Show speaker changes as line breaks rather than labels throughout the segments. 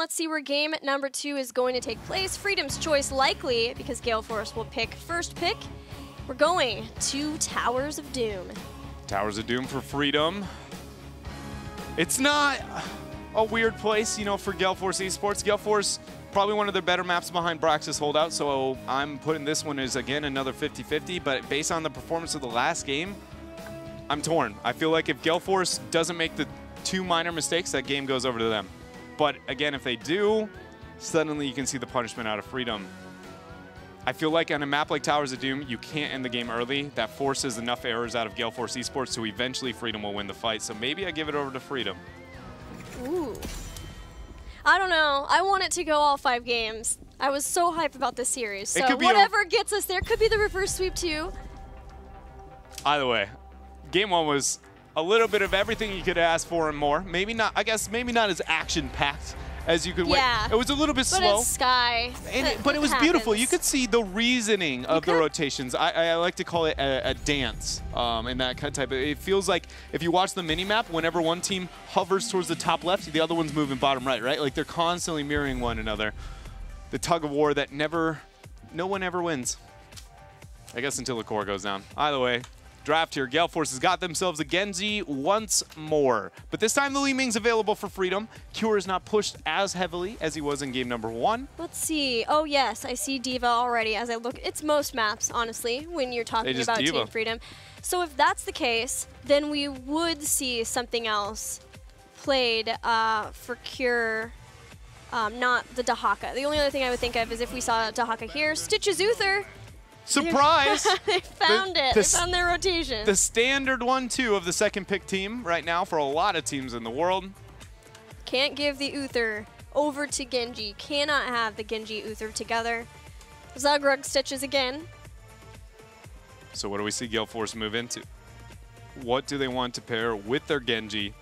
let's see where game number 2 is going to take place. Freedom's choice likely, because Gale Force will pick first pick. We're going to Towers of Doom.
Towers of Doom for Freedom. It's not a weird place, you know, for Gale Force eSports. Gale Force, probably one of their better maps behind Braxis Holdout, so I'm putting this one as, again, another 50-50, but based on the performance of the last game, I'm torn. I feel like if Gale Force doesn't make the 2 minor mistakes, that game goes over to them. But again, if they do, suddenly you can see the punishment out of Freedom. I feel like on a map like Towers of Doom, you can't end the game early. That forces enough errors out of Gale Force eSports, so eventually Freedom will win the fight. So maybe I give it over to Freedom.
Ooh. I don't know. I want it to go all 5 games. I was so hyped about this series. So whatever gets us there could be the reverse sweep too.
Either way, game 1 was a little bit of everything you could ask for and more. Maybe not, I guess, maybe not as action-packed as you could wait. It was a little bit slow.
But it's Sky.
But it was beautiful. You could see the reasoning of the rotations. I like to call it a dance in that kind of type. It feels like if you watch the mini-map, whenever one team hovers towards the top left, the other one's moving bottom right, right? Like they're constantly mirroring one another. The tug of war that no one ever wins. I guess until the core goes down. Either way, draft here. Gale Force has got themselves a Genji once more. But this time the Li Ming's available for Freedom. Cure is not pushed as heavily as he was in game number 1.
Let's see. Oh yes, I see D.Va already as I look. It's most maps, honestly, when you're talking about Team Freedom. So if that's the case, then we would see something else played for Cure, not the Dahaka. The only other thing I would think of is if we saw Dahaka here. Stitches Uther.
Surprise!
They found it. They found their rotation.
The standard 1-2 of the second pick team right now for a lot of teams in the world.
Can't give the Uther over to Genji. Cannot have the Genji Uther together. Zagrug Stitches again.
So what do we see Gale Force move into? What do they want to pair with their Genji?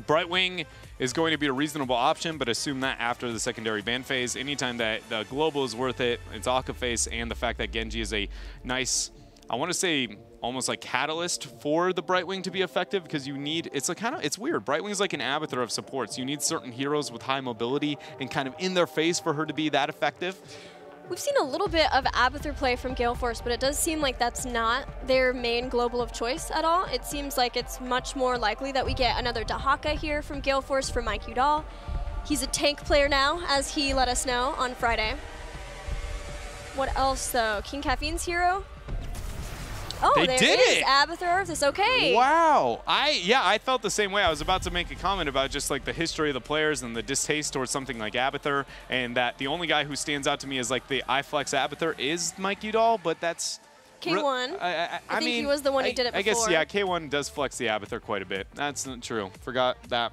Brightwing is going to be a reasonable option, but assume that after the secondary ban phase. Anytime that the global is worth it, it's Aka face, and the fact that Genji is a nice, I want to say, almost like catalyst for the Brightwing to be effective, because you need, it's weird. Brightwing is like an Abathur of supports. You need certain heroes with high mobility and kind of in their face for her to be that effective.
We've seen a little bit of Abathur play from Gale Force, but it does seem like that's not their main global of choice at all. It seems like it's much more likely that we get another Dahaka here from Gale Force for Mike Udall. He's a tank player now, as he let us know on Friday. What else, though? King Caffeine's hero? Oh,
they
there
did
is
it!
Abathur Arthas, okay.
Wow. I felt the same way. I was about to make a comment about just like the history of the players and the distaste towards something like Abathur, and that the only guy who stands out to me as like the I flex Abathur is Mike Udall, but that's...
K1. I think he was the one who did it before.
I guess, yeah, K1 does flex the Abathur quite a bit. That's not true. Forgot that.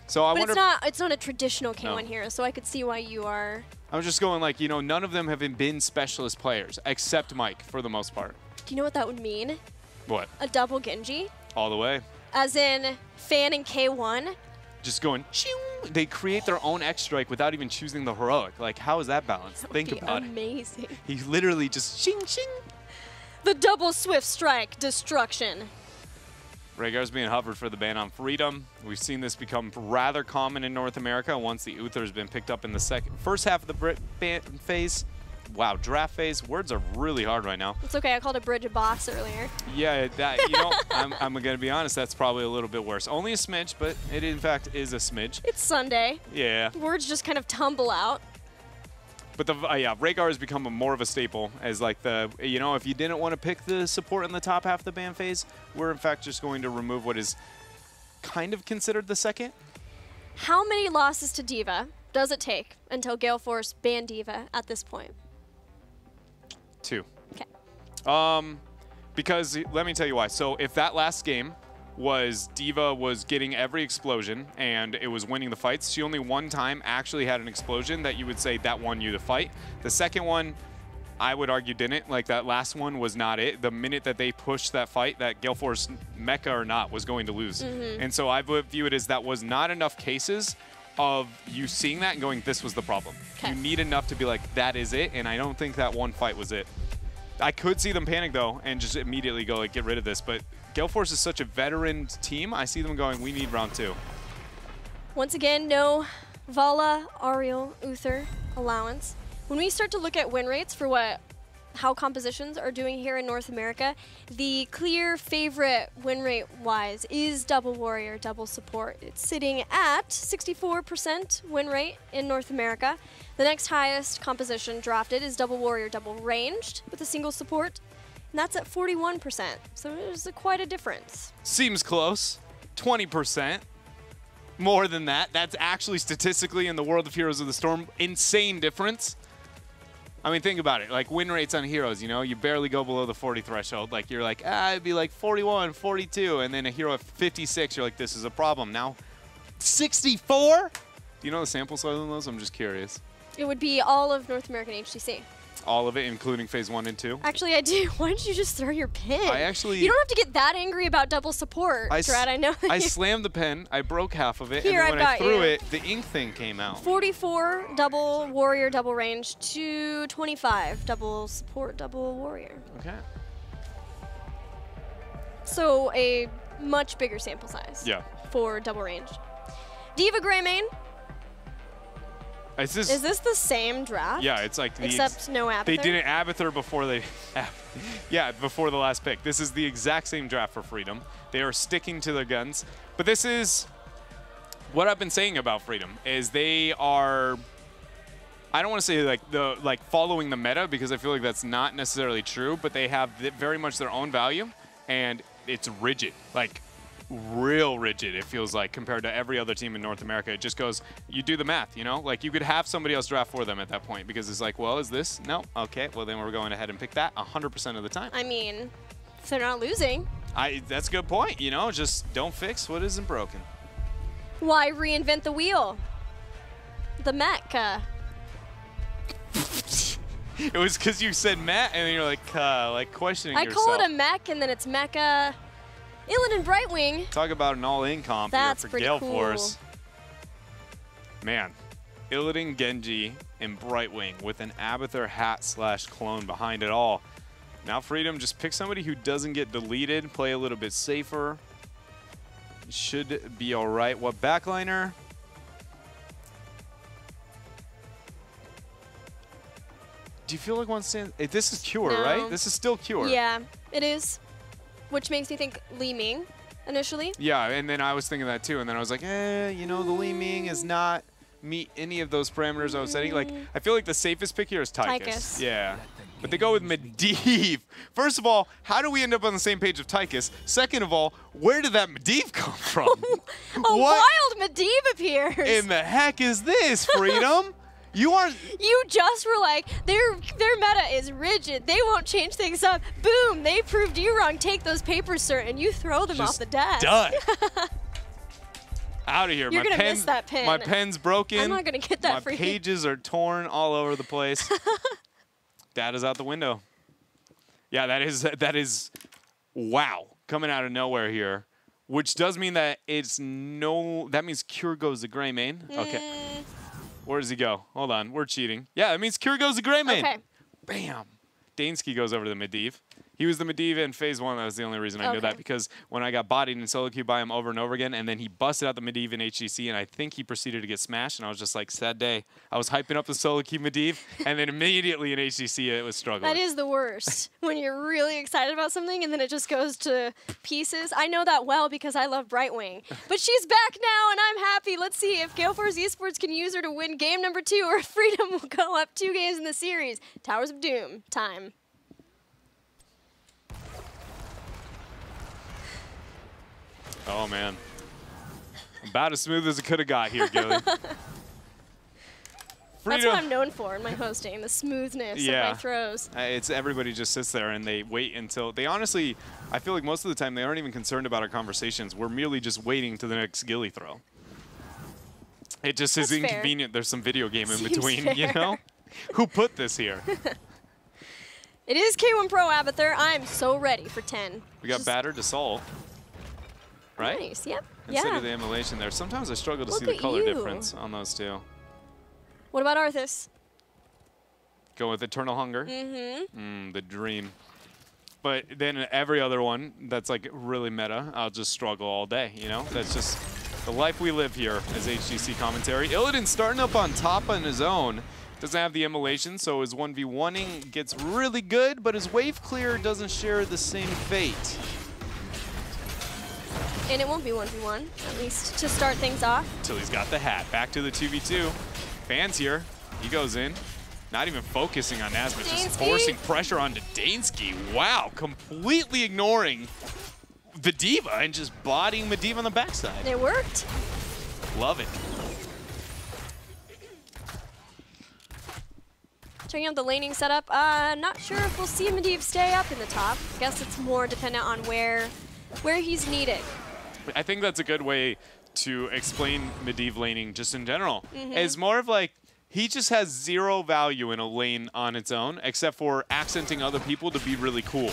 So I wonder
it's not a traditional K1 hero, so I could see why you are...
I was just going like, you know, none of them have been specialist players, except Mike, for the most part.
Do you know what that would mean?
What?
A double Genji.
All the way.
As in, Fan and K1.
Just going, shing. They create their own X strike without even choosing the heroic. Like, how is that balanced? Think about it.
Amazing.
He literally just shing, shing.
The double swift strike destruction.
Rhaegar's being hovered for the ban on Freedom. We've seen this become rather common in North America once the Uther has been picked up in the first half of the ban phase. Wow, draft phase. Words are really hard right now.
It's okay. I called a bridge a boss earlier.
Yeah, that, you know, I'm going to be honest. That's probably a little bit worse. Only a smidge, but it in fact is a smidge.
It's Sunday.
Yeah.
Words just kind of tumble out.
But the yeah, Rhaegar has become more of a staple as like the, you know, if you didn't want to pick the support in the top half of the ban phase, we're in fact just going to remove what is kind of considered the second.
How many losses to D.Va does it take until Gale Force ban D.Va at this point?
2.
Okay.
Because let me tell you why. So if that last game was D.Va was getting every explosion and it was winning the fights, she only one time actually had an explosion that you would say that won you the fight. The second one, I would argue didn't. Like that last one was not it. The minute that they pushed that fight, that Gale Force, mecha or not, was going to lose. And so I would view it as that was not enough cases of you seeing that and going, this was the problem. You need enough to be like, that is it, and I don't think that one fight was it. I could see them panic, though, and just immediately go, like, get rid of this, but Gale Force is such a veteran team, I see them going, we need round 2.
Once again, no Vala, Ariel, Uther, Allowance. When we start to look at win rates for how compositions are doing here in North America, the clear favorite win rate-wise is Double Warrior, Double Support. It's sitting at 64% win rate in North America. The next highest composition drafted is Double Warrior, Double Ranged with a single support, and that's at 41%. So there's quite a difference.
Seems close. 20%. More than that. That's actually statistically in the World of Heroes of the Storm, insane difference. I mean, think about it. Like, win rates on Heroes, you know, you barely go below the 40 threshold. Like, you're like, it'd be like 41, 42, and then a hero at 56, you're like, this is a problem. Now, 64? Do you know the sample size on those? I'm just curious.
It would be all of North American HGC.
All of it, including phase 1 and 2?
Actually, I do. Why didn't you just throw your pen?
You
don't have to get that angry about double support, Drat. I know.
I slammed the pen. I broke half of it.
Here,
and then when I threw it, the ink thing came out.
44 double warrior, double range to 25 double support, double warrior.
Okay.
So a much bigger sample size.
Yeah.
For double range. Diva Greymane. Is this the same draft?
Yeah, it's like
except no Abathur.
They didn't Abathur before they, before the last pick. This is the exact same draft for Freedom. They are sticking to their guns, but this is what I've been saying about Freedom is they are. I don't want to say like following the meta because I feel like that's not necessarily true, but they have very much their own value, and it's rigid, like real rigid, it feels like, compared to every other team in North America. It just goes, you do the math, you know? Like, you could have somebody else draft for them at that point because it's like, well, is this? No? Okay, well, then we're going ahead and pick that 100% of the time.
I mean, if they're not losing.
That's a good point, you know? Just don't fix what isn't broken.
Why reinvent the wheel? The mech.
It was because you said Matt, and then you're like questioning yourself.
I call it a mech, and then it's mecha. Illidan and Brightwing.
Talk about an all-in comp here for Gale Force. Man, Illidan, Genji, and Brightwing with an Abathur hat / clone behind it all. Now Freedom, just pick somebody who doesn't get deleted, play a little bit safer. Should be all right. What backliner? Do you feel like one stands? This is Cure, right? This is still Cure.
Yeah, it is. Which makes me think Li Ming initially.
Yeah, and then I was thinking that too, and then I was like, you know, the Li Ming is not meet any of those parameters I was setting. Like, I feel like the safest pick here is Tychus. Yeah. But they go with Medivh. First of all, how do we end up on the same page of Tychus? Second of all, where did that Medivh come from?
Wild Medivh appears.
In the heck is this, Freedom?
You just were like, their meta is rigid. They won't change things up. Boom, they proved you wrong. Take those papers, sir, and you throw them off the desk.
Done. Out of here.
You're going to miss that pen.
My pen's broken.
I'm not going to get that for you.
My pages are torn all over the place. Data's out the window. Yeah, that is wow, coming out of nowhere here. Which does mean that that means Cure goes to Greymane. Okay. Where does he go? Hold on, we're cheating. Yeah, that means Cure goes to Greymane.
Okay.
Bam. Dansky goes over to the Medivh. He was the Medivh in phase 1. That was the only reason I knew that, because when I got bodied in solo queue by him over and over again, and then he busted out the Medivh in HGC, and I think he proceeded to get smashed, and I was just like, sad day. I was hyping up the solo queue Medivh, and then immediately in HGC it was struggling.
That is the worst, when you're really excited about something and then it just goes to pieces. I know that well because I love Brightwing. But she's back now, and I'm happy. Let's see if Gale Force eSports can use her to win game number 2, or Freedom will go up 2 games in the series. Towers of Doom time.
Oh, man. About as smooth as it could have got here, Gilly.
That's what I'm known for in my hosting, the smoothness of my throws.
It's everybody just sits there and they wait until they honestly, I feel like most of the time they aren't even concerned about our conversations. We're merely just waiting to the next Gilly throw. It just is inconvenient. There's some video game in between, you know? Who put this here?
It is K1 Pro Abathur. I'm so ready for 10.
We got Battered Assault. Right?
Nice, yep.
Consider the emulation there. Sometimes I struggle to see the color difference on those two.
What about Arthas?
Go with Eternal Hunger.
Mm-hmm.
The dream. But then every other one that's like really meta, I'll just struggle all day, you know? That's just The life we live here as HGC commentary. Illidan starting up on top on his own. Doesn't have the immolation, so his 1v1ing gets really good, but his wave clear doesn't share the same fate.
And it won't be 1v1, at least to start things off.
Till he's got the hat. Back to the 2v2. Fans here. He goes in. Not even focusing on Nasmith, just forcing pressure onto Dansky. Wow, completely ignoring the Diva and just bodying Medivh on the backside.
It worked.
Love it.
Checking out the laning setup. Not sure if we'll see Medivh stay up in the top. Guess it's more dependent on where he's needed.
I think that's a good way to explain Medivh laning just in general. It's more of like, he just has zero value in a lane on its own, except for accenting other people to be really cool.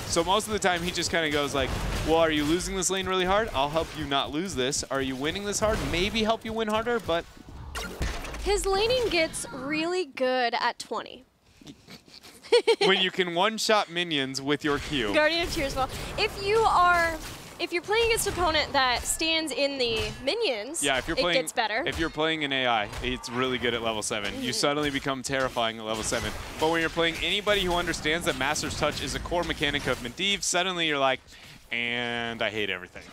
So most of the time, he just kind of goes like, well, are you losing this lane really hard? I'll help you not lose this. Are you winning this hard? Maybe help you win harder, but...
His laning gets really good at 20.
When you can one-shot minions with your Q.
Guardian of Tears. Well, if you're playing against an opponent that stands in the minions,
yeah, it gets better. If you're playing an AI, it's really good at level 7. You suddenly become terrifying at level 7. But when you're playing anybody who understands that Master's Touch is a core mechanic of Medivh, suddenly you're like, and I hate everything.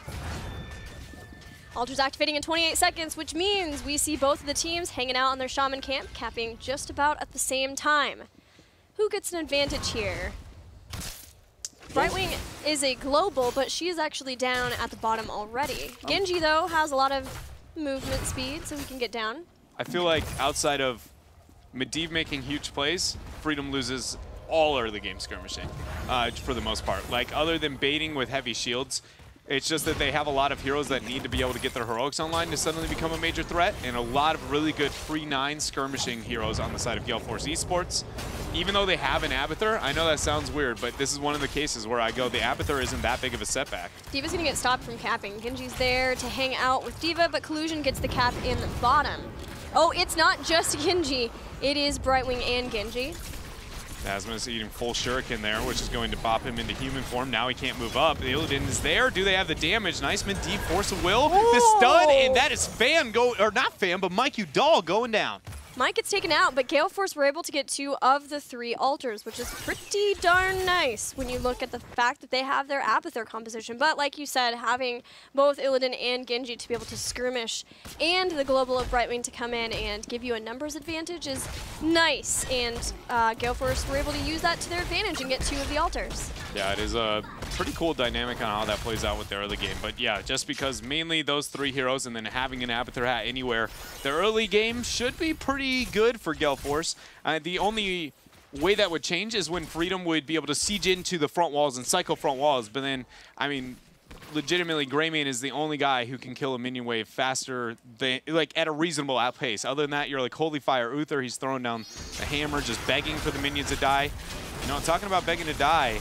Altars activating in 28 seconds, which means we see both of the teams hanging out on their Shaman camp, capping just about at the same time. Who gets an advantage here? Brightwing is a global, but she is actually down at the bottom already. Genji, though, has a lot of movement speed, so he can get down.
I feel like outside of Medivh making huge plays, Freedom loses all early game skirmishing for the most part. Like, other than baiting with heavy shields, it's just that they have a lot of heroes that need to be able to get their heroics online to suddenly become a major threat, and a lot of really good free 9 skirmishing heroes on the side of Gale Force eSports. Even though they have an Abathur, I know that sounds weird, but this is one of the cases where I go, the Abathur isn't that big of a setback.
Diva's gonna get stopped from capping. Genji's there to hang out with Diva, but Collusion gets the cap in the bottom. Oh, it's not just Genji. It is Brightwing and Genji.
Nasmus eating full shuriken there, which is going to bop him into human form. Now he can't move up. The Illidan is there. Do they have the damage? Nice Medivh, force of will.
Whoa.
The stun, and that is Fan or not Fan, but Mike Udall going down.
Mike gets taken out, but Gale Force were able to get 2 of the 3 altars, which is pretty darn nice when you look at the fact that they have their Abathur composition. But like you said, having both Illidan and Genji to be able to skirmish and the global of Brightwing to come in and give you a numbers advantage is nice. And Gale Force were able to use that to their advantage and get 2 of the altars.
Yeah, it is a pretty cool dynamic on how that plays out with the early game. But yeah, just because mainly those 3 heroes and then having an Abathur hat anywhere, the early game should be pretty good for Gale Force. The only way that would change is when Freedom would be able to siege into the front walls and cycle front walls. But then, I mean, legitimately, Greymane is the only guy who can kill a minion wave faster than, like, at a reasonable outpace. Other than that, you're like, holy fire, Uther, he's throwing down the hammer, just begging for the minions to die. You know, talking about begging to die,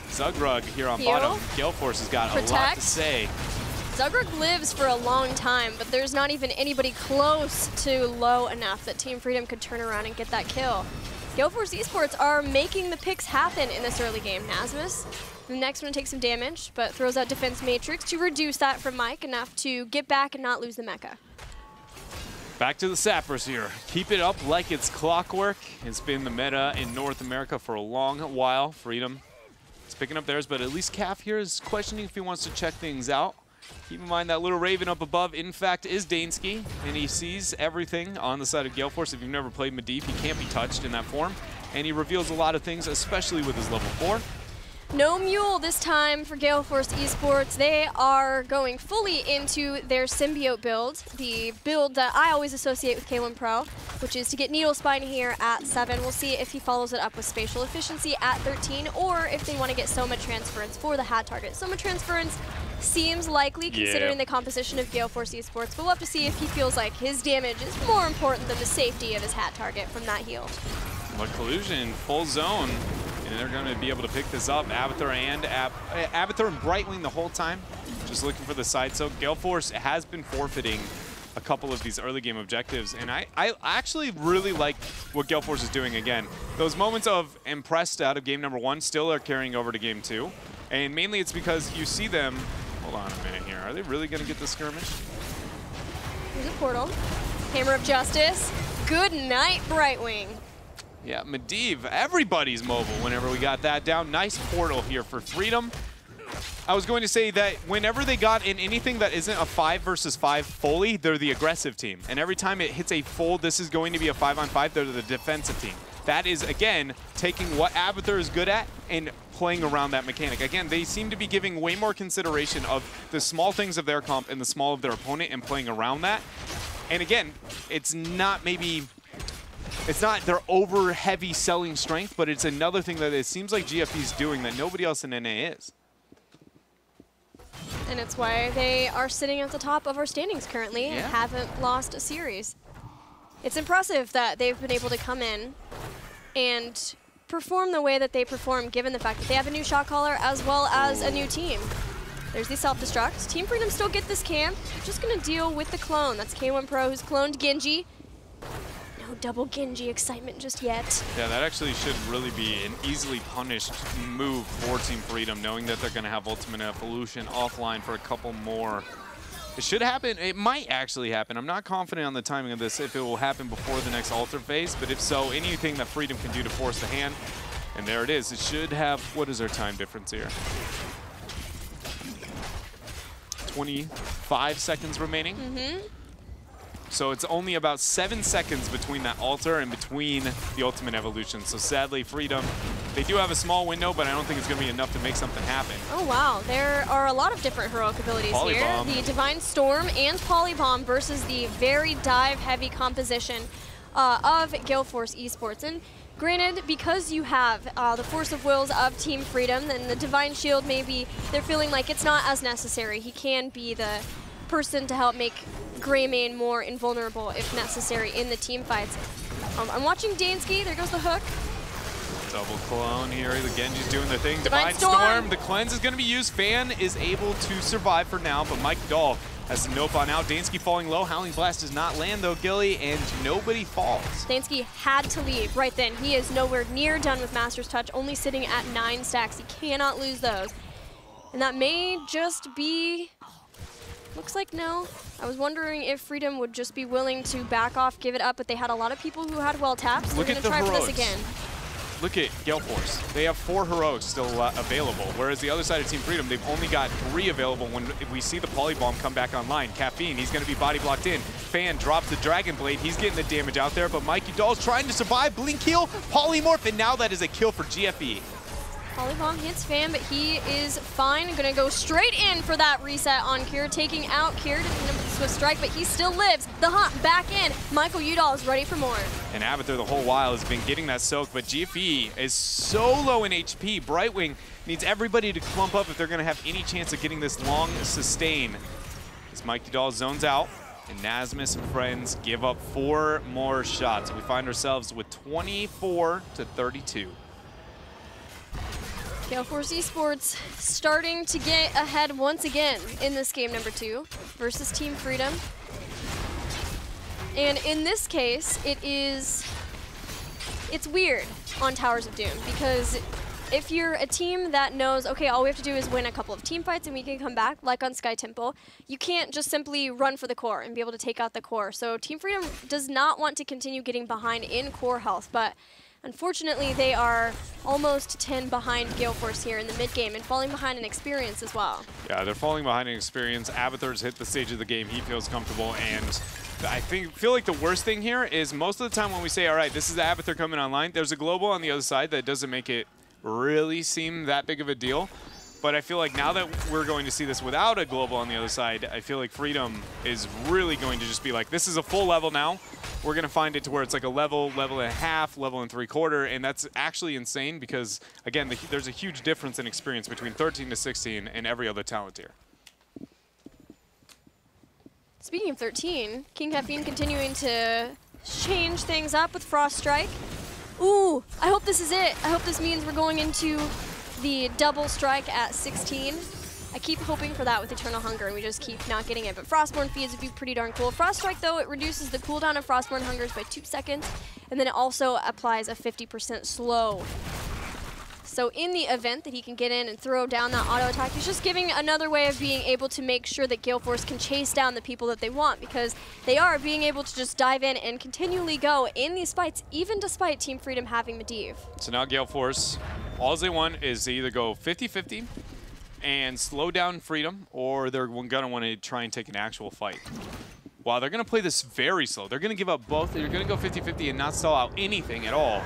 Zugrug here on bottom, Gale Force has got a lot to say.
Zugrug lives for a long time, but there's not even anybody close to low enough that Team Freedom could turn around and get that kill. Gale Force eSports are making the picks happen in this early game. Nasmus, the next one to take some damage, but throws out Defense Matrix to reduce that from Mike, enough to get back and not lose the mecha.
Back to the Sappers here. Keep it up like it's clockwork. It's been the meta in North America for a long while. Freedom is picking up theirs, but at least Calf here is questioning if he wants to check things out. Keep in mind that little Raven up above, in fact, is Dansky, and he sees everything on the side of Gale Force. If you've never played Medivh, he can't be touched in that form, and he reveals a lot of things, especially with his level 4.
No Mule this time for Gale Force eSports. They are going fully into their Symbiote build, the build that I always associate with K1 Pro, which is to get Needle Spine here at 7. We'll see if he follows it up with Spatial Efficiency at 13, or if they want to get Soma Transference for the hat target. Soma Transference seems likely considering the composition of Gale Force eSports, but we'll have to see if he feels like his damage is more important than the safety of his hat target from that heal.
But Collusion, full zone, and they're going to be able to pick this up. Abathur and Brightwing the whole time, just looking for the side. So Gale Force has been forfeiting a couple of these early game objectives, and I actually really like what Gale Force is doing again. Those moments of impressed out of game number 1 still are carrying over to game 2, and mainly it's because you see them. Hold on a minute here. Are they really going to get the skirmish?
Here's a portal. Hammer of Justice. Good night, Brightwing.
Yeah, Medivh, everybody's mobile whenever we got that down. Nice portal here for Freedom. I was going to say that whenever they got in anything that isn't a 5 versus 5 fully, they're the aggressive team. And every time it hits a full, this is going to be a 5-on-5, they're the defensive team. That is, again, taking what Abathur is good at and playing around that mechanic. Again, they seem to be giving way more consideration of the small things of their comp and the small of their opponent and playing around that. And again, it's not their over heavy selling strength, but it's another thing that it seems like GFE is doing that nobody else in NA is.
And it's why they are sitting at the top of our standings currently and
Yeah.
haven't lost a series. It's impressive that they've been able to come in and perform the way that they perform, given the fact that they have a new shot caller as well as a new team. There's the self-destruct. Team Freedom still get this camp. Just going to deal with the clone. That's K1 Pro who's cloned Genji. No double Genji excitement just yet.
Yeah, that actually should really be an easily punished move for Team Freedom, knowing that they're going to have Ultimate Evolution offline for a couple more. It should happen. It might actually happen. I'm not confident on the timing of this, if it will happen before the next altar phase, but if so, anything that Freedom can do to force the hand, and there it is. It should have, what is our time difference here? 25 seconds remaining. So it's only about 7 seconds between that altar and between the Ultimate Evolution. So sadly, Freedom, they do have a small window, but I don't think it's going to be enough to make something happen.
Oh, wow. There are a lot of different heroic abilities here. The Divine Storm and Polybomb versus the very dive-heavy composition of Gale Force eSports. And granted, because you have the Force of Wills of Team Freedom, then the Divine Shield, maybe they're feeling like it's not as necessary. He can be the person to help make Greymane more invulnerable if necessary in the team fights. I'm watching Dansky. There goes the hook.
Double clone here. The Genji's doing their thing. Divine Storm. The cleanse is going to be used. Fan is able to survive for now, but Mike Dahl has the nope on out. Dansky falling low. Howling Blast does not land though, Gilly, and nobody falls.
Dansky had to leave right then. He is nowhere near done with Master's Touch, only sitting at 9 stacks. He cannot lose those. And that may just be... Looks like no. I was wondering if Freedom would just be willing to back off, give it up, but they had a lot of people who had well taps. So
Look
they're
at
going to
the
try for
heroics.
this again.
Look at Gale Force. They have 4 heroics still available, whereas the other side of Team Freedom, they've only got 3 available when we see the Polybomb come back online. Caffeine, he's going to be body blocked in. Fan drops the Dragon Blade. He's getting the damage out there, but Mikey Dahl's trying to survive. Blink heal, Polymorph, and now that is a kill for GFE.
Polybomb hits Fan, but he is fine. Gonna go straight in for that reset on Kier, taking out Kier to the Swift Strike, but he still lives. The hunt back in. Michael Udall is ready for more.
And Abathur the whole while has been getting that soak, but GFE is so low in HP. Brightwing needs everybody to clump up if they're gonna have any chance of getting this long sustain. As Mike Udall zones out, and Nasmus and friends give up 4 more shots. We find ourselves with 24 to 32.
Gale Force eSports starting to get ahead once again in this game number 2 versus Team Freedom. And in this case, it's weird on Towers of Doom, because if you're a team that knows, okay, all we have to do is win a couple of team fights and we can come back, like on Sky Temple, you can't just simply run for the core and be able to take out the core. So Team Freedom does not want to continue getting behind in core health, but unfortunately, they are almost 10 behind Gale Force here in the mid-game and falling behind in experience as well.
Yeah, they're falling behind in experience. Abathur's hit the stage of the game he feels comfortable, and I feel like the worst thing here is most of the time when we say, all right, this is Abathur coming online, there's a global on the other side that doesn't make it really seem that big of a deal. But I feel like now that we're going to see this without a global on the other side, I feel like Freedom is really going to just be like, this is a full level now. We're going to find it to where it's like a level, level and a half, level and 3/4, and that's actually insane because, again, there's a huge difference in experience between 13 to 16 and every other talent tier.
Speaking of 13, King Caffeine continuing to change things up with Frost Strike. Ooh, I hope this is it. I hope this means we're going into the double strike at 16. I keep hoping for that with Eternal Hunger, and we just keep not getting it. But Frostborn Feeds would be pretty darn cool. Frost Strike, though, it reduces the cooldown of Frostborn Hungers by 2 seconds, and then it also applies a 50% slow. So in the event that he can get in and throw down that auto attack, he's just giving another way of being able to make sure that Gale Force can chase down the people that they want, because they are being able to just dive in and continually go in these fights, even despite Team Freedom having Medivh. So
now Gale Force, all they want is to either go 50-50 and slow down Freedom, or they're going to want to try and take an actual fight. Wow, they're going to play this very slow. They're going to give up both. They're going to go 50-50 and not stall out anything at all.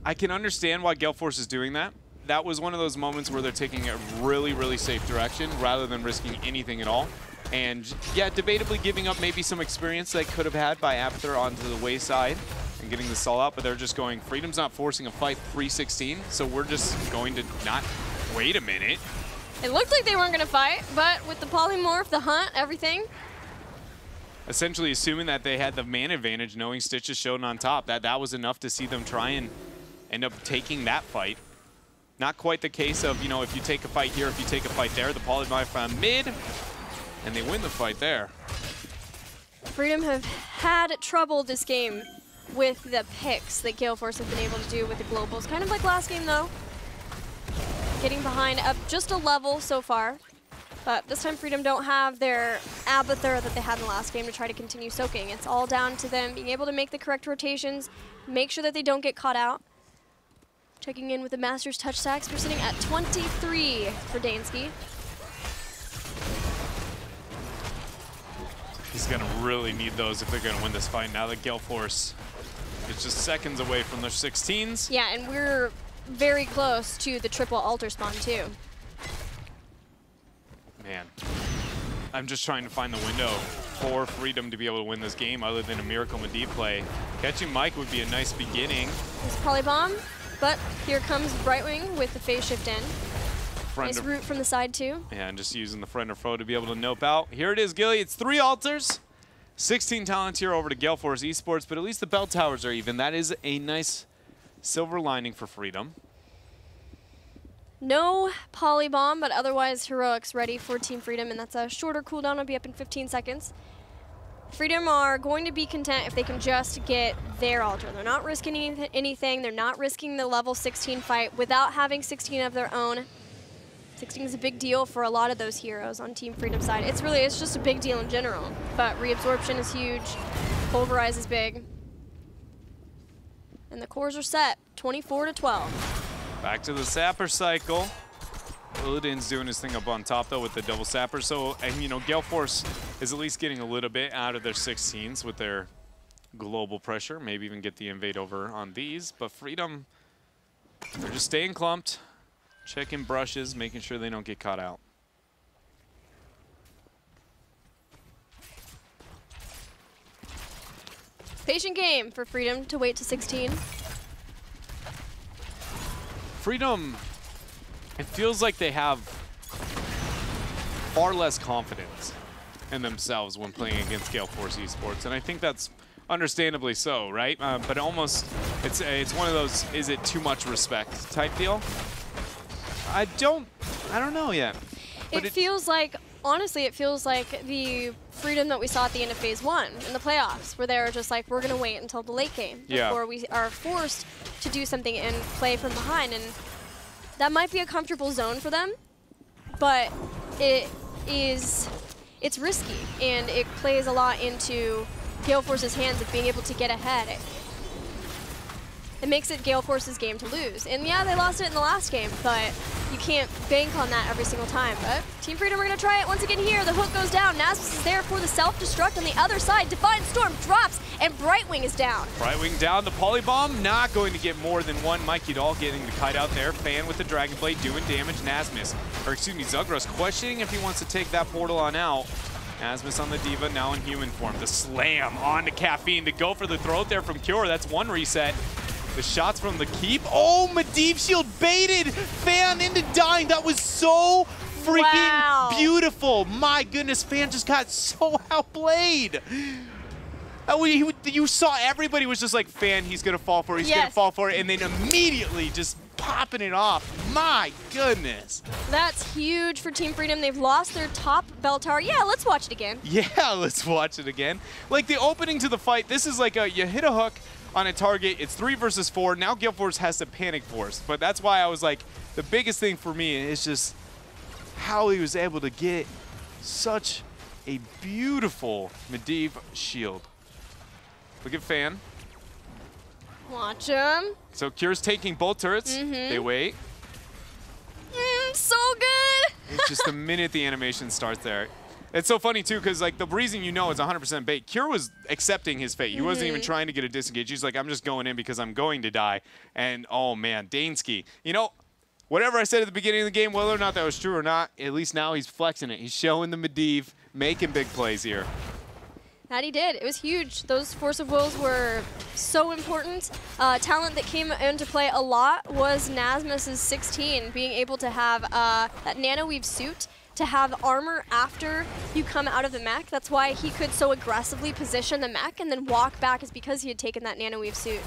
I can understand why Gale Force is doing that. That was one of those moments where they're taking a really, really safe direction rather than risking anything at all. And yeah, debatably giving up maybe some experience they could have had by Abathur onto the wayside and getting the stall out, but they're just going, Freedom's not forcing a fight 3-16, so we're just going to not, wait a minute.
It looked like they weren't going to fight, but with the polymorph, the hunt, everything.
Essentially assuming that they had the man advantage, knowing Stitch is shown on top, that was enough to see them try and end up taking that fight. Not quite the case of, you know, if you take a fight here, if you take a fight there, the polymorph on mid, and they win the fight there.
Freedom have had trouble this game with the picks that Gale Force have been able to do with the globals. Kind of like last game, though. Getting behind up just a level so far. But this time Freedom don't have their Abathur that they had in the last game to try to continue soaking. It's all down to them being able to make the correct rotations, make sure that they don't get caught out. Checking in with the Masters touch stacks. We're sitting at 23 for Dansky.
He's going to really need those if they're going to win this fight now that Gale Force is just seconds away from their 16s.
Yeah, and we're very close to the triple altar spawn too.
Man, I'm just trying to find the window for Freedom to be able to win this game other than a Miracle Medivh play. Catching Mike would be a nice beginning.
There's Polybomb, but here comes Brightwing with the phase shift in. Nice root from the side too.
Yeah, and just using the friend or foe to be able to nope out. Here it is, Gilly. It's 3 altars. 16 talents here over to Gale Force eSports, but at least the bell towers are even. That is a nice silver lining for Freedom.
No Polybomb, but otherwise Heroics ready for Team Freedom, and that's a shorter cooldown. It'll be up in 15 seconds. Freedom are going to be content if they can just get their altar. They're not risking anything. They're not risking the level 16 fight without having 16 of their own. 16 is a big deal for a lot of those heroes on Team Freedom side. It's just a big deal in general, but reabsorption is huge. Pulverize is big. And the cores are set, 24-12.
Back to the Sapper cycle. Illidan's doing his thing up on top, though, with the double Sapper. So, and you know, Gale Force is at least getting a little bit out of their 16s with their global pressure. Maybe even get the invade over on these. But Freedom, they're just staying clumped, checking brushes, making sure they don't get caught out.
Patient game for Freedom to wait to 16.
Freedom, it feels like they have far less confidence in themselves when playing against Gale Force eSports, and I think that's understandably so, right? But almost, it's one of those, is it too much respect type deal? I don't know yet.
It feels like, honestly, it feels like the Freedom that we saw at the end of Phase 1 in the playoffs, where they were just like, we're going to wait until the late game before we are forced to do something and play from behind. And that might be a comfortable zone for them, but it's risky, and it plays a lot into Gale Force's hands of being able to get ahead. It makes it Gale Force's game to lose. And yeah, they lost it in the last game, but you can't bank on that every single time. But Team Freedom are going to try it once again here. The hook goes down. Nasmus is there for the self-destruct on the other side. Defiant Storm drops, and Brightwing is down.
Brightwing down. The Polybomb not going to get more than one. Mikey Doll getting the kite out there. Fan with the Dragon Blade doing damage. Nasmus, or excuse me, Zugros questioning if he wants to take that portal on out. Nasmus on the Diva, now in human form. The slam on to Caffeine to go for the throat there from Cure. That's one reset. The shots from the keep. Oh, Medivh shield baited. Fan into dying. That was so freaking beautiful. My goodness, Fan just got so outplayed. You saw everybody was just like, Fan, he's going to fall for it. He's going to fall for it. And then immediately just popping it off. My goodness.
That's huge for Team Freedom. They've lost their top bell tower. Yeah, let's watch it again.
Yeah, let's watch it again. Like the opening to the fight, this is like you hit a hook on a target. It's 3 versus 4. Now Gale Force has to panic force. But that's why I was like, the biggest thing for me is just how he was able to get such a beautiful Medivh shield. Look at Fan.
Watch him.
So Cure's taking both turrets. They wait.
So good.
It's just the minute the animation starts there. It's so funny, too, because like the reason you know it's 100% bait, Cure was accepting his fate. He wasn't even trying to get a disengage. He's like, I'm just going in because I'm going to die. And, oh, man, Dansky. You know, whatever I said at the beginning of the game, whether or not that was true or not, at least now he's flexing it. He's showing the Medivh, making big plays here.
That he did. It was huge. Those Force of Wills were so important. Talent that came into play a lot was Nasmus's 16, being able to have that nano weave suit, to have armor after you come out of the mech. That's why he could so aggressively position the mech and then walk back, is because he had taken that nano weave suit.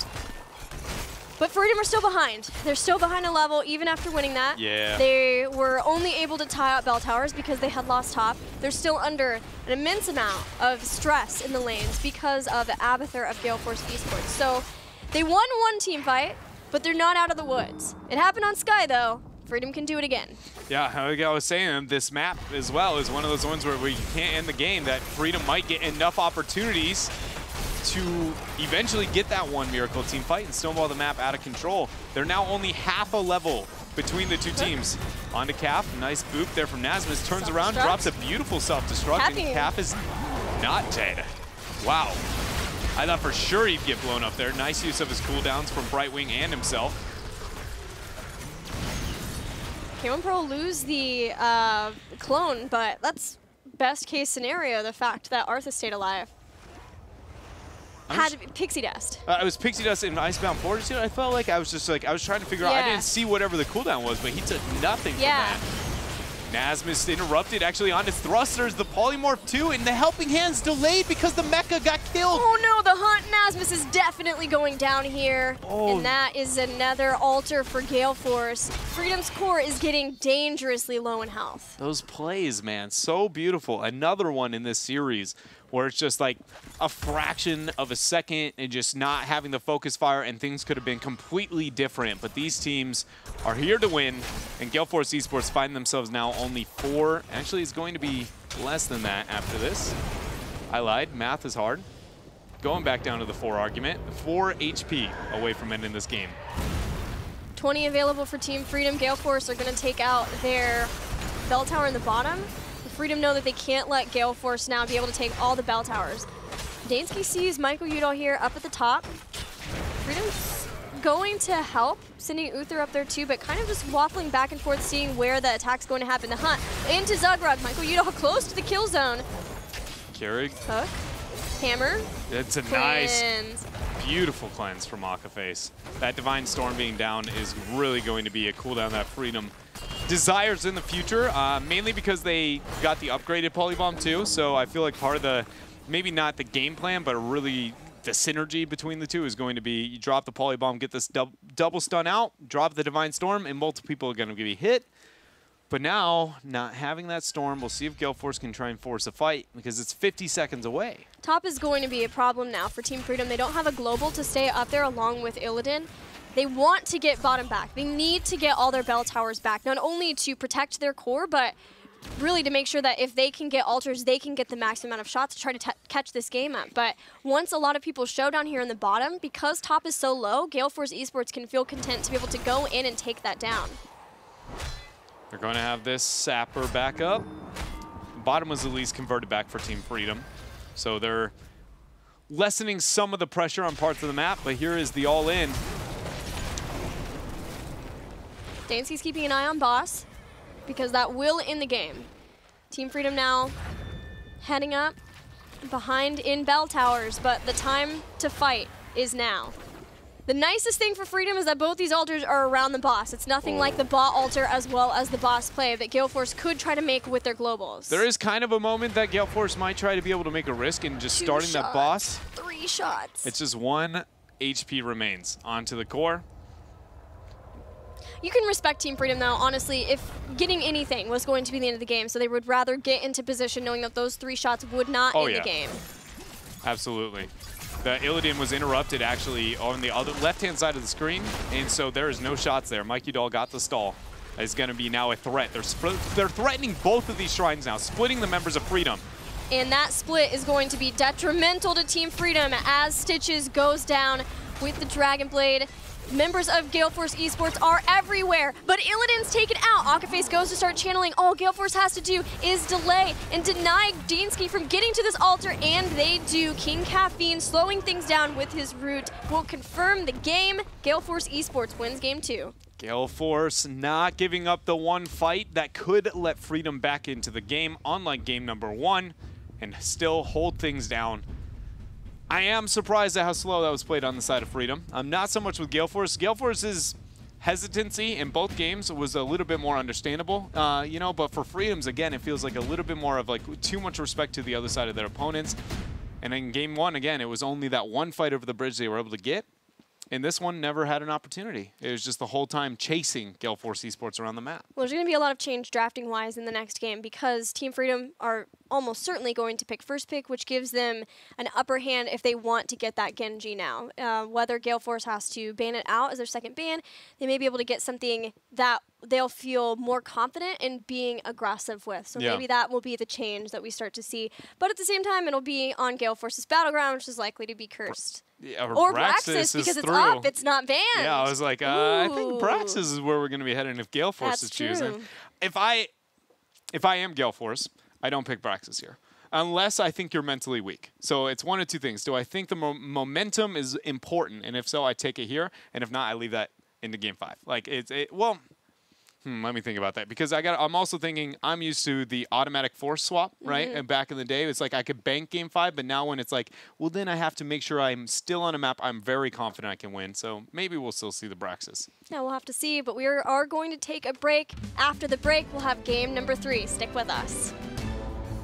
But Freedom are still behind. They're still behind a level even after winning that.
Yeah.
They were only able to tie out bell towers because they had lost top. They're still under an immense amount of stress in the lanes because of the Abathur of Gale Force eSports. So they won one team fight, but they're not out of the woods. It happened on Sky though. Freedom can do it again. Yeah,
like I was saying, this map as well is one of those ones where we can't end the game, that Freedom might get enough opportunities to eventually get that one Miracle team fight and snowball the map out of control. They're now only half a level between the two teams. On to Calf, nice boop there from Nasmus, turns around, drops a beautiful self-destruct, and Calf is not dead. Wow. I thought for sure he'd get blown up there. Nice use of his cooldowns from Brightwing and himself.
K1 Pro lose the clone, but that's best case scenario, the fact that Arthas stayed alive. Had Pixie Dust.
It was Pixie Dust in Icebound Fortitude. I felt like I was just like, I was trying to figure out, I didn't see whatever the cooldown was, but he took nothing from that. Nasmus interrupted actually on his thrusters, the polymorph too, and the helping hands delayed because the mecha got killed.
Oh no, the hunt Nasmus is definitely going down here. And that is another altar for Gale Force. Freedom's core is getting dangerously low in health.
Those plays, man, so beautiful. Another one in this series where it's just like a fraction of a second and just not having the focus fire, and things could have been completely different. But these teams are here to win, and Gale Force eSports find themselves now only 4. Actually, it's going to be less than that after this. I lied. Math is hard. Going back down to the 4 argument. 4 HP away from ending this game.
20 available for Team Freedom. Gale Force are going to take out their bell tower in the bottom. Freedom know that they can't let Gale Force now be able to take all the bell towers. Dansky sees Michael Udall here up at the top. Freedom's going to help, sending Uther up there too, but kind of just waffling back and forth, seeing where the attack's going to happen. The hunt into Zugrug. Michael Udall close to the kill zone.
Keurig.
Hook. Hammer.
It's a nice, beautiful cleanse from Akaface. That Divine Storm being down is really going to be a cooldown that Freedom desires in the future, mainly because they got the upgraded Polybomb too, so I feel like part of the, maybe not the game plan, but really the synergy between the two is going to be, you drop the Polybomb, get this double stun out, drop the Divine Storm, and multiple people are going to be hit. But now, not having that Storm, we'll see if Gale Force can try and force a fight, because it's 50 seconds away.
Top is going to be a problem now for Team Freedom. They don't have a global to stay up there along with Illidan. They want to get bottom back. They need to get all their bell towers back, not only to protect their core, but really to make sure that if they can get altars, they can get the maximum amount of shots to try to catch this game up. But once a lot of people show down here in the bottom, because top is so low, Gale Force eSports can feel content to be able to go in and take that down.
They're going to have this Sapper back up. Bottom was at least converted back for Team Freedom. So they're lessening some of the pressure on parts of the map, but here is the all-in.
Dansky's keeping an eye on boss, because that will end the game. Team Freedom now heading up behind in bell towers, but the time to fight is now. The nicest thing for Freedom is that both these altars are around the boss. It's nothing like the bot altar as well as the boss play that Gale Force could try to make with their globals.
There is kind of a moment that Gale Force might try to be able to make a risk in just starting that boss.
3 shots.
It's just 1 HP remains onto the core.
You can respect Team Freedom, though, honestly, if getting anything was going to be the end of the game, so they would rather get into position knowing that those 3 shots would not end the game.
Absolutely. The Illidan was interrupted actually on the other left-hand side of the screen, and so there is no shots there. Mikey Doll got the stall. Is going to be now a threat. They're threatening both of these shrines now, splitting the members of Freedom.
And that split is going to be detrimental to Team Freedom as Stitches goes down with the Dragon Blade. Members of Gale Force eSports are everywhere, but Illidan's taken out. Akaface goes to start channeling. All Gale Force has to do is delay and deny Deansky from getting to this altar, and they do. King Caffeine slowing things down with his root will confirm the game. Gale Force eSports wins game 2.
Gale Force not giving up the one fight that could let Freedom back into the game, unlike game number 1, and still hold things down. I am surprised at how slow that was played on the side of Freedom. I'm not so much with Gale Force. Gale Force's hesitancy in both games was a little bit more understandable, you know, but for Freedom's, again, it feels like a little bit more of like too much respect to the other side of their opponents. And in game 1, again, it was only that one fight over the bridge they were able to get. And this one never had an opportunity. It was just the whole time chasing Gale Force eSports around the map. Well,
there's going to be a lot of change drafting-wise in the next game because Team Freedom are almost certainly going to pick first pick, which gives them an upper hand if they want to get that Genji now. Whether Gale Force has to ban it out as their second ban, they may be able to get something that they'll feel more confident in being aggressive with. So maybe that will be the change that we start to see. But at the same time, it'll be on Gale Force's battleground, which is likely to be cursed.
Yeah,
or Braxis, because it's up, it's not banned.
Yeah, I was like, I think Braxis is where we're going to be heading if Gale Force is choosing. If I am Gale Force, I don't pick Braxis here. Unless I think you're mentally weak. So it's one of two things. Do I think the momentum is important? And if so, I take it here. And if not, I leave that into game 5. Like, well... let me think about that, because I'm also thinking I'm used to the automatic force swap, right? And back in the day, it's like I could bank game 5, but now when it's like, well, then I have to make sure I'm still on a map I'm very confident I can win. So maybe we'll still see the Braxis.
Yeah, we'll have to see, but we are going to take a break. After the break, we'll have game number 3. Stick with us.